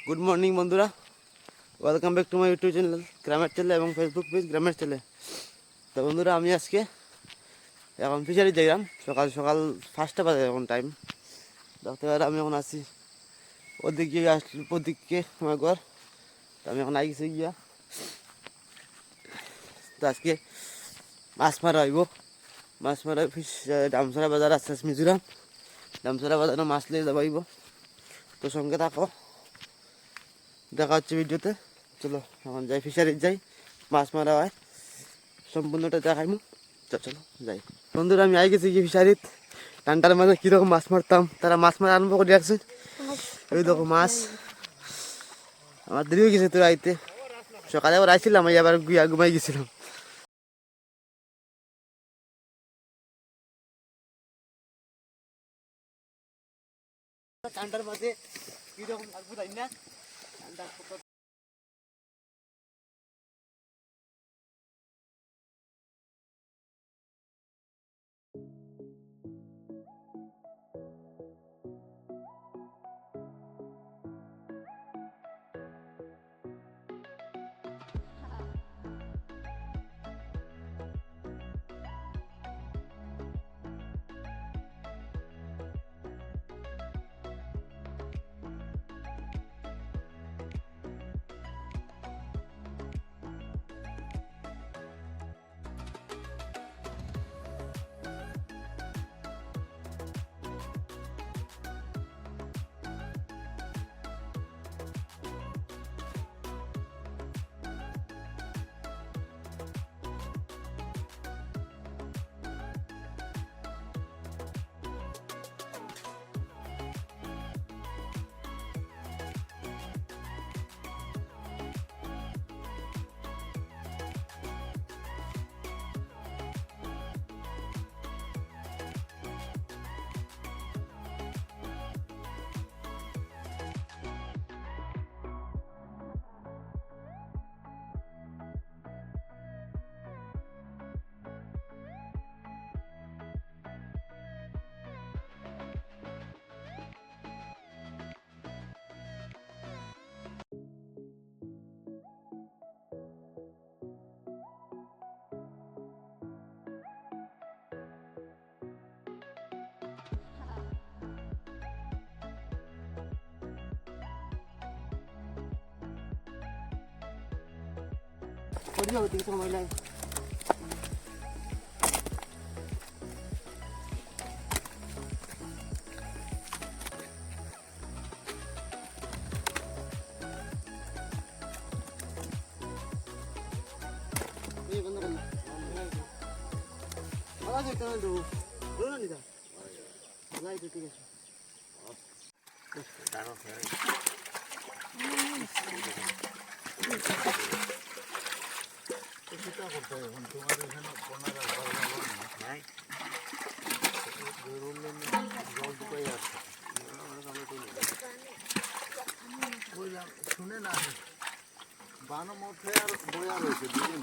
Good morning বন্ধুরা, welcome back to my YouTube channel গ্রামের ছেলে এবং ফেসবুক পেজ গ্রামের ছেলে। তো বন্ধুরা, আমি আজকে এখন ফিশারি যাইলাম। সকাল সকাল 5টা বাজে এখন টাইম। দেখতে পারে আমি এখন আছি ওদিকে, ওদিকে আমার ঘর। তো আমি এখন আইসি গিয়া। তো আজকে মাছ মারা হইব। মাছ মারা ফিশ ডামসরা বাজার আছে মিজোরাম। ডামসরা বাজারে মাছ নিয়ে যাবাইব। তো সঙ্গে থাকো, দেখা হচ্ছে ভিডিওতে। চলো এখন যাই, ফিশারিজ যাই, মাছ মারা হয় সম্পূর্ণটা দেখাইমু। তো চলো যাই। বন্ধুরা, আমি আই গেছি কি ফিশারিত। টানটার মাঝে কীরকম মাছ মারতাম, তারা মাছ মারা আরম্ভ করে রাখছে। ওই দেখো মাছ। আমার দেরি হয়ে গেছে তো আইতে। সকালে আবার আইছিলাম, আমি আবার ঘুমাই গেছিলাম। টানটার মাঝে কীরকম লাগবে তাই না? সময় লাগে। শুনে না বানো মধ্যে আর বয়া রয়েছে দুদিন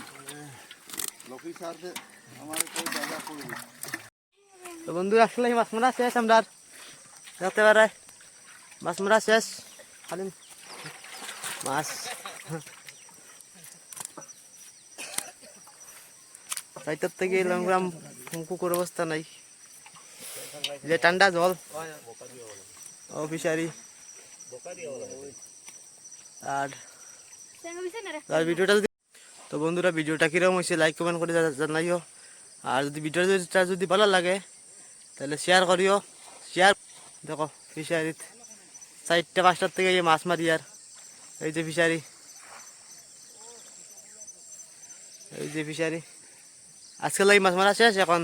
লক্ষ্মী সারতে আমার দাদা করবি। তো বন্ধু, আসলে মাছ মারা শেষ। আমরা দেখতে পারে মাছ মারা শেষ। খালি মাছ রাইতের থেকে এলাম, কুকুর অবস্থা নাই, যে ঠান্ডা জল ও ফিশারি। আর ভিডিওটা যদি, তো বন্ধুরা ভিডিওটা কিরকম হয়েছে লাইক কমেন্ট করে জানাইও। আর যদি ভিডিওটা যদি ভালো লাগে তাহলে শেয়ার করিও। শেয়ার দেখো ফিশারিত 4টা 5টার থেকে এই মাছ মারি। আর এই যে ফিশারি, এই যে ফিশারি আজকাল এই মাছ মারা শেষ। এখন